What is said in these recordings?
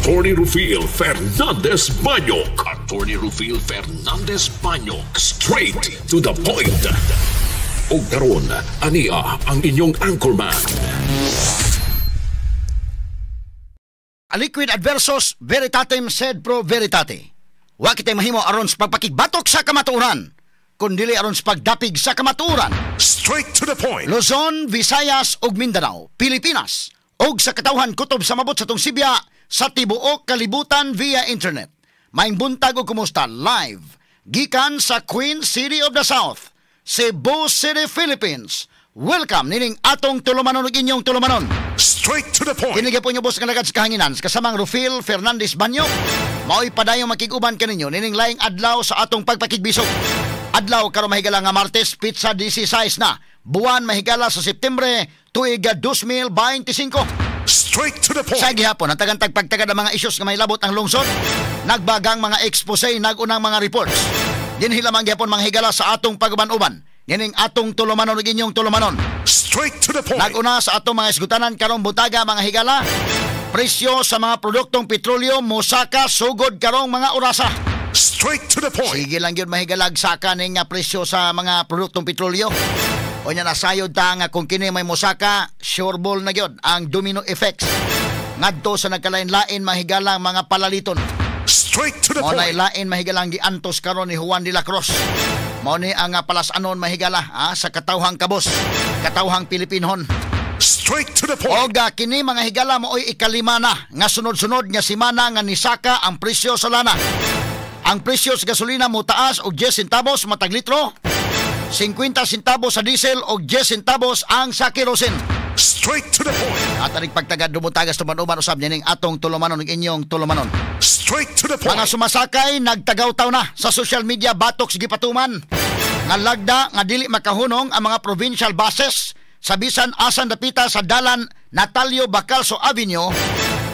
Attorney Rufil Fernandez Banyok. Attorney Rufil Fernandez Banyok. Straight to the point. O karon, ania ang inyong anchorman. Aliquid adversus veritatem sed pro veritate. Wa kitay mahimo aron sa pagpakigbatok sa kamatuoran, kundili aron sa pagdapig sa kamatuoran. Straight to the point. Luzon, Visayas ug Mindanao, Pilipinas, ug sa katawhan kutob sa mabot sa tong Sibya sa tibuok kalibutan via internet. Maayong buntag o kumusta live gikan sa Queen City of the South, Cebu City, Philippines. Welcome nining atong tulumanon ug inyong tulumanon. Straight to the point. Kinigya po niyo boss kalagad sa kahanginan kasamang Rufil Fernandez Banyok. Mao'y padayong makiguban kaninyo nining laing adlaw sa atong pagpakigbisog. Adlaw karon mahigala nga Martes, pizza 16 na. Buwan mahigala sa Septembre tuig 2025. Straight to the point. Sa gihapon, ang tagantag pagtagad ang mga issues nga may labot ang lungsod. Nagbagang mga expose, nagunang mga reports. Dinhilamang gihapon mga higala sa atong pagban-uban. Yaning atong tulumanon ug inyong tulumanon. Straight to the point. Naguna sa atong mga isgutanan karong butaga mga higala. Presyo sa mga produktong petrolyo mosaka sugod karong mga orasa. Straight to the point. Sige lang yun mahigalag saka ning presyo sa mga produktong petrolyo. O nya nasayod ta nga kung kini may mosaka, sure ball na gyud ang domino effects. Ngadto sa nagkalain-lain mahigalang mga palaliton. Straight to the point. point. Lain mahigalang giantos karon ni Juan de la Cruz. Mao ni ang palasanon mahigala sa katawhang kabos, katawhang Pilipinhon. Straight to the point. Oga kini mga higala mooy ikalima na nga sunod-sunod nga semana nga nisaka ang presyo sa lana. Ang presyo sa gasolina mo taas og 10 centavos matag litro. 50 centavos sa diesel og 10 centavos ang sa kerosene. Straight to the point. At aning pagtagad dumutagas tuman-uman usab nining atong tulumanon ug inyong tulumanon. Straight to the point. Mga sumasakay nagtagaw-taw na sa social media batok sige patuman. Nga lagda nga dili makahunong ang mga provincial buses sa bisan asan dapita sa dalan Natalio Bacalso Avenue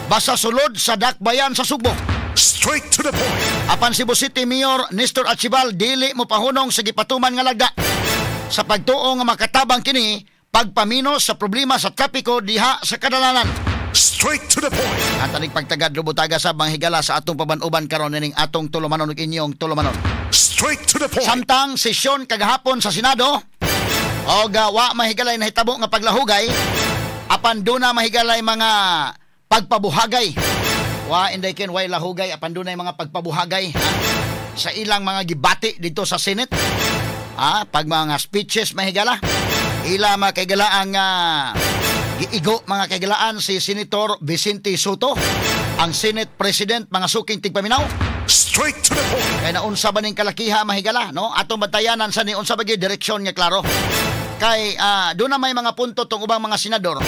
basa sulod sa Dakbayan sa Sugbo. Straight to the point. Apan Cebu City Mayor Nestor Achibal dili mo pahunong sa gipatuman nga lagda sa pagtuo nga makatabang kini pagpaminos sa problema sa trapiko diha sa kadalanan. Straight to the point. At aning pagtagad lubutaga sa mga higala sa atong paban-uban karon ning atong tulumanon ug inyong tulumanon. Straight to the point. Samtang sesyon kagahapon sa Senado o wa mahigalay nahitabo nga paglahugay apan duna mahigalay mga pagpabuhagay. Wa inday ken way lahugay apan dunay mga pagpabuhagay sa ilang mga gibati dito sa Senate. Pag mga speeches mahigala ila mga kaigalaan nga giigo mga kaigalaan si Senator Vicente Soto, ang Senate President mga suking tigpaminaw. Straight to the point. Kay naunsa ba ning kalakiha mahigala no? Atong batayanan sa ni unsa ba gyud direksyon nga klaro. Kay doon na may mga punto tong ubang mga senador.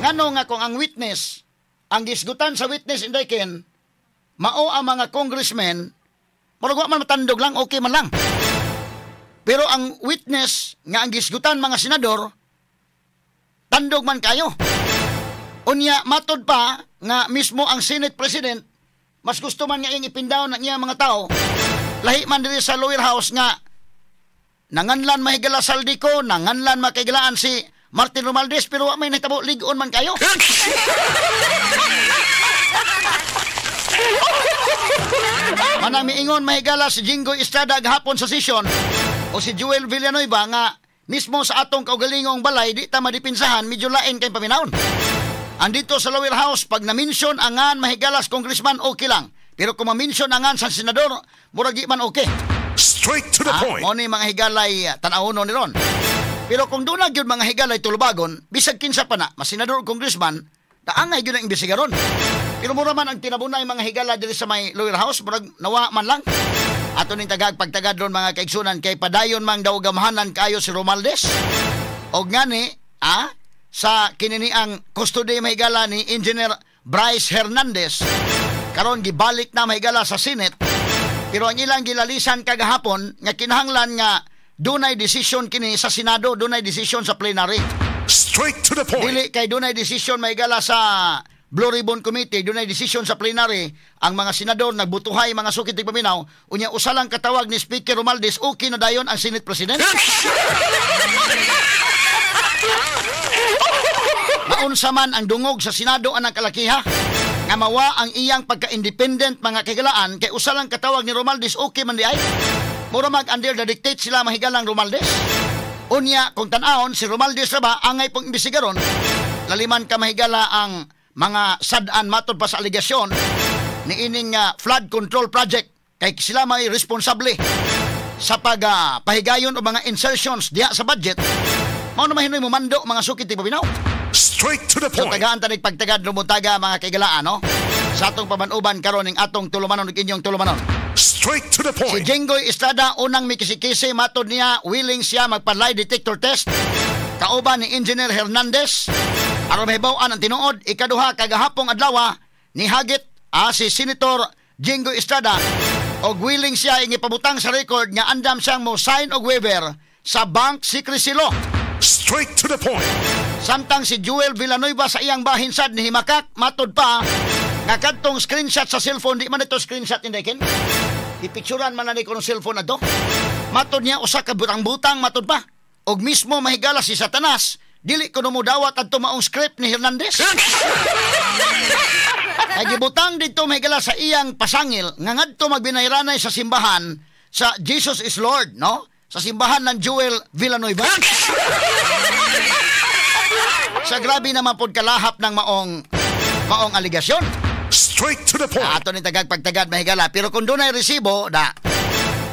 Ngano nga kung ang witness, ang gisgutan sa witness inday ken mao ang mga congressmen, murag wa man matandog lang okay man lang. Pero ang witness nga ang gisgutan mga senador, tandog man kayo. Unya, matod pa nga mismo ang Senate President, mas gusto man nga iyang ipindaw ng iyang mga tao, lahi man diri sa lower house nga, nanganlan mahigala Saldico, nanganlan makaigalaan si Martin Romualdez, pero wa may nahitabo, ligon man kayo. Manami ingon mahigala si Jingoy Estrada gahapon sa sesyon, o si Joel Villanueva nga mismo sa atong kaugalingong balay di ta madipinsahan medyo lain kay paminawon. Andito sa lower house pag na-mention angan mahigalas congressman okay lang. Pero kung ma-mention angan sa senador murag di man okay. Straight to the point. Mo ni mga higalay tan-awon ni ron. Pero kung doon na gyud mga higalay tulubagon bisag kinsa pa na mas senador o congressman taangay gyud ang imbestigaron. Pero mura man ang tinabunay mga higala diri sa may lower house murag nawa man lang. Ato ning pagtagad ron mga kaigsunan kay padayon mang daw gamahanan kayo si Romualdez. Og ngani, sa kinini ang custody mahigala ni Engineer Bryce Hernandez. Karon gibalik na mahigala sa Senate. Pero ang ilang gilalisan kagahapon nga kinahanglan nga dunay decision kini sa Senado, dunay decision sa plenary. Straight to the point. Dili kay dunay decision mahigala sa Blue Ribbon Committee, doon ay desisyon sa plenary, ang mga senador nagbutuhay mga sukit paminaw, unya usalang katawag ni Speaker Romualdez, okay na dayon ang Senate President. Maunsa man ang dungog sa Senado anang kalakiha. nga mawa ang iyang pagka-independent mga kahigalaan kay usa lang katawag ni Romualdez okay man di ay. Mura mag under the dictate sila mahigalang Romualdez. Unya kung tan-aon si Romualdez ra ba angay pong imbestigaron, laliman ka mahigala ang mga sad-an matod pa sa aligasyon ni ining flood control project kay sila may responsable sa pahigayon o mga insertions diha sa budget. Mao na mahinoy mo mando mga sukit ti pabinaw. Straight to the So point. tagaan tanig pagtagad lumutaga mga kaigalaan no. Sa atong pamanuban karon ning atong tulumanon ug inyong tulumanon. Straight to the Si point. Jenggoy Estrada unang mikisi-kisi matod niya willing siya magpa-lie detector test. Kauban ni Engineer Hernandez aron mahibaw-an ang tinuod. Ikaduha kagahapong adlaw ni hagit si Senator Jenggoy Estrada og willing siya ingipabutang sa record nga andam siyang mo sign og waiver sa bank secrecy law. Straight to the point. Samtang si Joel Villanueva sa iyang bahin sad ni himakak matod pa nga kadtong screenshot sa cellphone di man ito screenshot indeken. Ipicturan man na ni kuno cellphone ato. Matod niya usa ka butang-butang matod pa. Og mismo mahigala si Satanas dili kuno mo dawat adto maong script ni Hernandez. Ay gibutang dito mahigala sa iyang pasangil nga ngadto magbinayranay sa simbahan sa Jesus is Lord, no? Sa simbahan ng Joel Villanueva. Sa grabe naman pod kalahap ng maong aligasyon. Straight to the point. Ato ni tagag pagtagad mahigala pero kung dunay resibo da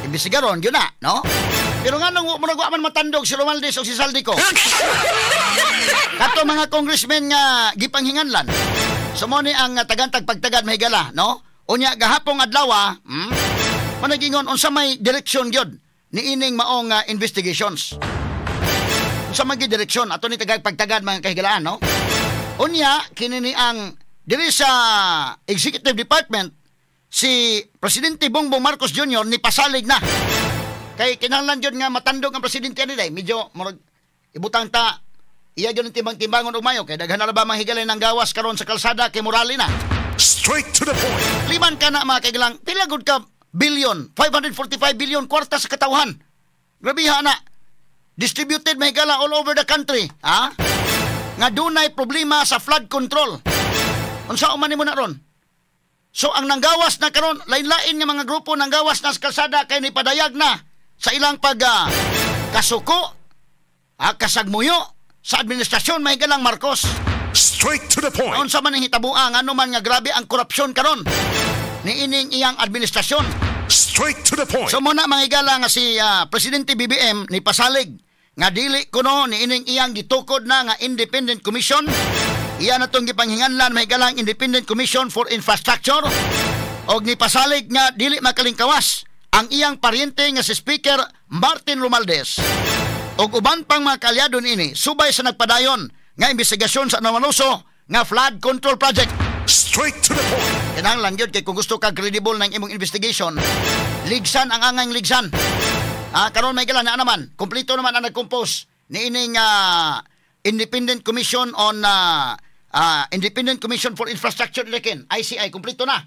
imbestigaron yun na, no? Pero nga nung muragwa man matandog si Romualdez o si Saldico. Kato mga congressmen nga gipanghinganlan. Sumo ni ang tagantag pagtagad mahigala, no? Unya gahapong adlaw, managingon unsa may direksyon gyud ni ining maong investigations. Unsa may direksyon ato ni tagag pagtagad mga kahigalaan, no? Unya kini ang diri sa Executive Department si Presidente Bongbong Marcos Jr. ni pasalig na. Kay kinahanglan gyud nga matandog ang presidente ani day, medyo murag ibutang ta iya gyud timbang-timbangon og mayo kay daghan na ba mahigalay ng gawas karon sa kalsada kay morali na. Straight to the point. Liman ka na mga kaigalang pila gud ka billion, 545 billion kwarta sa katawhan. Grabiha na. Distributed mahigala all over the country, ha? Nga dunay problema sa flood control. Unsa man nimo na ron? So ang nanggawas na karon, lain-lain nga mga grupo nanggawas na sa kalsada kay nipadayag na sa ilang kasuko, kasagmuyo sa administrasyon mahigalang Marcos. Straight to the point. Unsa man ang hitabuang ano man nga grabe ang korupsyon karon ni ining iyang administrasyon. Straight to the point. So muna manghigala nga si Presidente BBM ni pasalig nga dili kuno ni ining iyang gitukod na nga independent commission. Iyan na itong gipanghinganlan mahigalang Independent Commission for Infrastructure og ni pasalig nga dili makalingkawas ang iyang paryente nga si Speaker Martin Romualdez og uban pang mga kaalyado ini subay sa nagpadayon nga investigasyon sa Anamanuso nga flood control project. Straight to the point. Kinahanglan gyud kay kung gusto ka credible ng imong investigation, ligsan ang angay ligsan. Karon may gala na naman, kompleto naman ang nag-compose ni ining Independent Commission on Independent Commission for Infrastructure Lekin, ICI, kompleto na.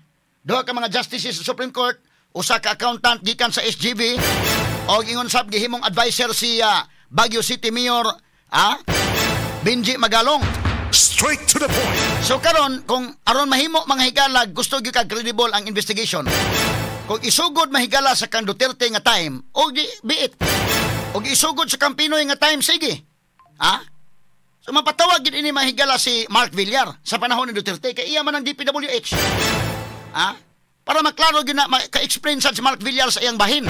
Duha ka mga justices sa Supreme Court, usa ka accountant gikan sa SGB, o ingon sab gihimong advisor si Baguio City Mayor Benji Magalong. Straight to the point. So karon kung aron mahimo mga higalag gusto gyud ka credible ang investigation. Kung isugod mahigala sa kang Duterte nga time, o biit. O isugod sa kang Pinoy nga time, sige. So mapatawag gid ini mahigala si Mark Villar sa panahon ni Duterte kay iya man ang DPWH. Para maklaro gyud na ka-explain sa si Mark Villar sa iyang bahin.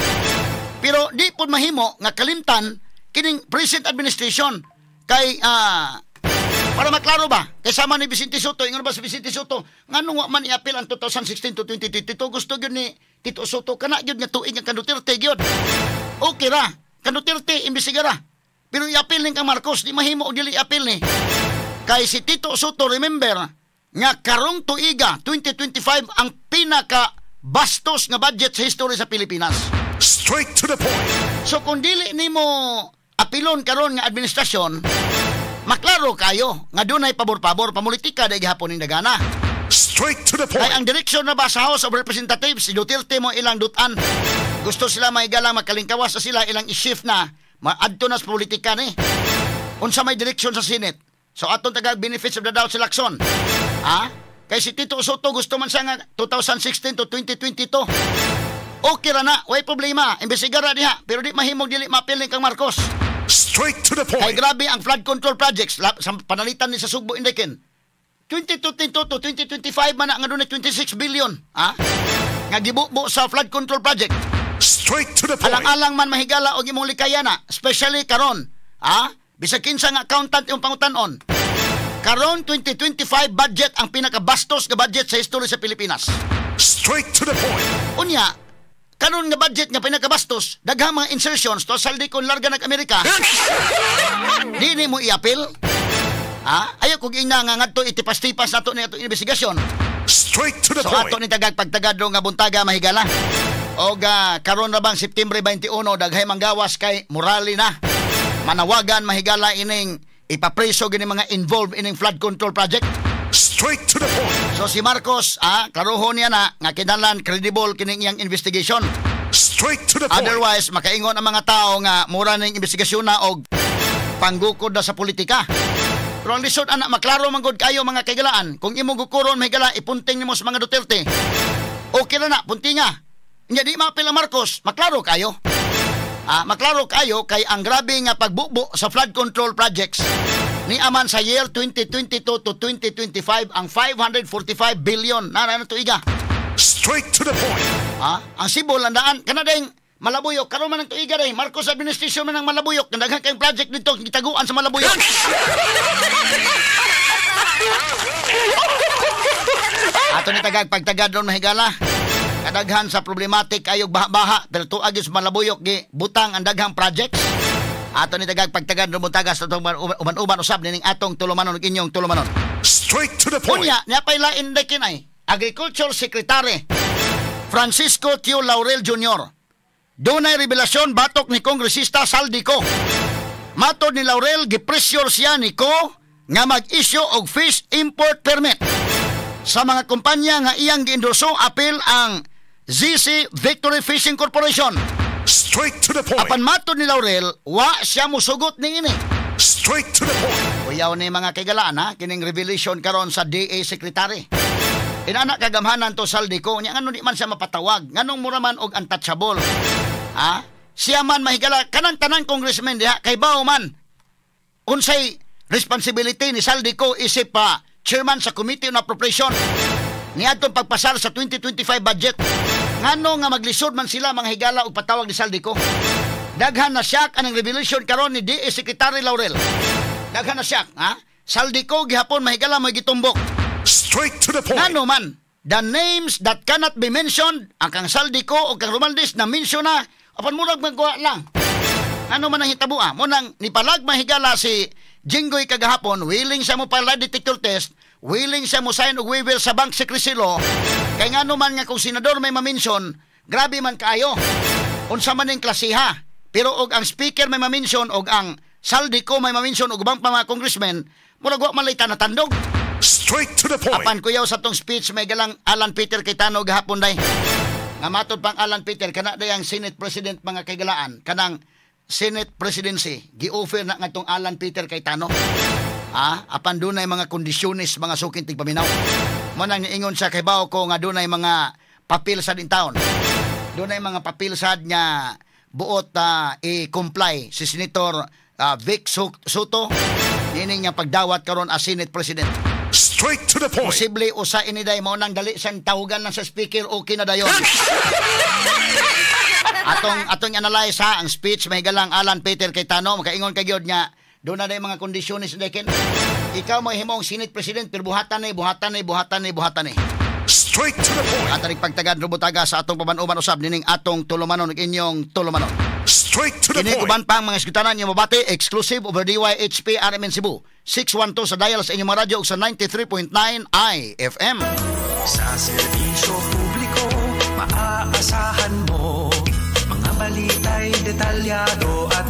Pero di pud mahimo nga kalimtan kining present administration kay para maklaro ba? Kay sama ni Vicente Soto, ingon ba si Vicente Soto, ngano wa man i-appeal ang 2016 to 2022? Gusto gyud ni Tito Soto kana gyud nga tuig nga Duterte gyud. Okay ra, kan Duterte imbestiga ra. Pero i-appeal ning kang Marcos, di mahimo og dili i-appeal ni. Kay si Tito Soto, remember nga karong tuiga 2025 ang pinaka bastos nga budget sa history sa Pilipinas. Straight to the point. So kung dili nimo apilon karon nga administrasyon, maklaro kayo nga dunay pabor-pabor pamulitika dahil gihapon ning dagana. Straight to the point. Ay ang direksyon na ba sa House of Representatives si Duterte mo ilang dutan. Gusto sila maigalang makalingkawas sa sila ilang i-shift na maadto na sa politika ni. Unsa may direksyon sa Senate. So aton tagag benefits of the doubt selection. Kay si Tito Soto gusto man siya nga 2016 to 2022. Okay ra na, way problema. Imbestigar diha, pero di mahimog dili mapiling kang Marcos. Straight to the point. Kay grabe ang flood control projects sa panalitan ni sa Sugbo Indekin. 2022 to 2025 man na nga doon 26 billion. Ha? Nga gibubo sa flood control project. Straight to the point. Alang-alang man mahigala og imong likayana, especially karon. Ha? Bisag kinsa nga accountant yung pangutan-on. Karon 2025 budget ang pinakabastos nga budget sa history sa Pilipinas. Straight to the point. Unya, karon nga budget nga pinakabastos, daghang mga insertions to saldi kon larga nag-Amerika. Di ni mo i-appeal? Ha? Ayaw kong ina nga ngadto itipas-tipas nato ni atong investigasyon. Straight to the So point. ato ni tagag-pagtagado nga buntaga mahigala. O karon na bang September 21 daghay manggawas kay Morali na. Manawagan mahigala ining ipapreso gini mga involved ining flood control project. Straight to the point. So si Marcos, klarohon niya na nga kinahanglan credible kining iyang investigation. Straight to the point. Otherwise, makaingon ang mga tao nga mura ning investigasyon na og panggukod na sa politika. Pero ang lisod anak maklaro man gud kayo mga kaigalaan. Kung imo gukuron mahigala ipunting nimo sa mga Duterte. Okay na puntinga. Nya di mapila Marcos, maklaro kayo. Maklaro kayo kay ang grabe nga pagbubo sa flood control projects ni aman sa year 2022 to 2025 ang 545 billion na tuiga. Straight to the point. Ang Cebu landaan kanadeng Malabuyok karon man ang tuiga day Marcos administration man ang Malabuyok daghang kay project dito gitaguan sa Malabuyok. Ato ni tagag pagtagad ron mahigala. Kadaghan sa problematic ayog baha-baha pero tuag sa Malabuyok gi butang ang daghang projects. Ato ni tagag pagtagad ron buntagas atong uban-uban usab ning atong tulumanon ug inyong tulumanon. Straight to the point. Unya niya pay lain dekin ay Agriculture Secretary Francisco Tio Laurel Jr. Dunay revelasyon batok ni Kongresista Saldico. Matod ni Laurel gipressure siya ni Ko nga mag-issue og fish import permit sa mga kumpanya nga iyang giendorso apil ang ZC Victory Fishing Corporation. Straight to the point. Apan matod ni Laurel, wa siya musugot ni ini. Straight to the point. Kuyaw ni mga kaigalaan kining revelation karon sa DA Secretary. Inanak kagamhanan to Saldico, nya ngano di man siya mapatawag, nganong mura man og untouchable. Siya man mahigala kanang tanan congressman diha kay bao man. Unsay responsibility ni Saldico isip pa chairman sa Committee on Appropriation niadtong pagpasar sa 2025 budget. Ngano nga maglisod man sila mga higala og patawag ni Saldico. Daghan na siyak anang revelation karon ni DA Secretary Laurel. Daghan na siyak, Saldico gihapon mahigala mo gitumbok. Straight to the point. Ngano man, the names that cannot be mentioned, ang kang Saldico o kang Romualdez na mention na, apan murag magkuha lang. Ano man ang hitabua? Munang nipalag mahigala si Jinggoy kagahapon, willing siya mo pala detector test, willing siya mo sign og waiver sa bank secrecy law, kay ngano man nga kung senador may mamention, grabe man kaayo. Unsa man ning klasiha. Pero og ang speaker may mamention og ang Saldico may mamention og ubang pa mga congressmen, murag wa man lay tanatandog. Straight to the point. Apan kuyaw sa tong speech may galang Alan Peter Cayetano gahapon day. Nga matod pang Alan Peter kana day ang Senate President mga kaigalaan kanang Senate Presidency gi-offer na nga tong Alan Peter Cayetano. Apan dunay mga kondisyones mga sukin tigpaminaw. Mo nang niingon sa kay bao ko nga dunay mga papel sa din taon. Dunay mga papel sad nga buot i-comply si Senator Vic Soto nini nga pagdawat karon as Senate President. Straight to the point. Posible usa ini day mo nang dali siyang tawagan lang sa speaker okay na dayon. atong analyze ang speech may galang Alan Peter Cayetano makaingon kay gyud nga do na day mga kondisyones dekin. Ikaw mo himong Senate President pero buhatan ni. Straight to the point. At pagtagad rubutaga sa atong pabanuban usab nining atong tulumanon ug inyong tulumanon. Straight to the Kini point. uban pang mga eskwelanan nga mabati exclusive over DYHP RMN Cebu 612 sa dial sa inyong mga radyo ug sa 93.9 IFM. Sa serbisyo publiko maaasahan mo mga balita'y detalyado at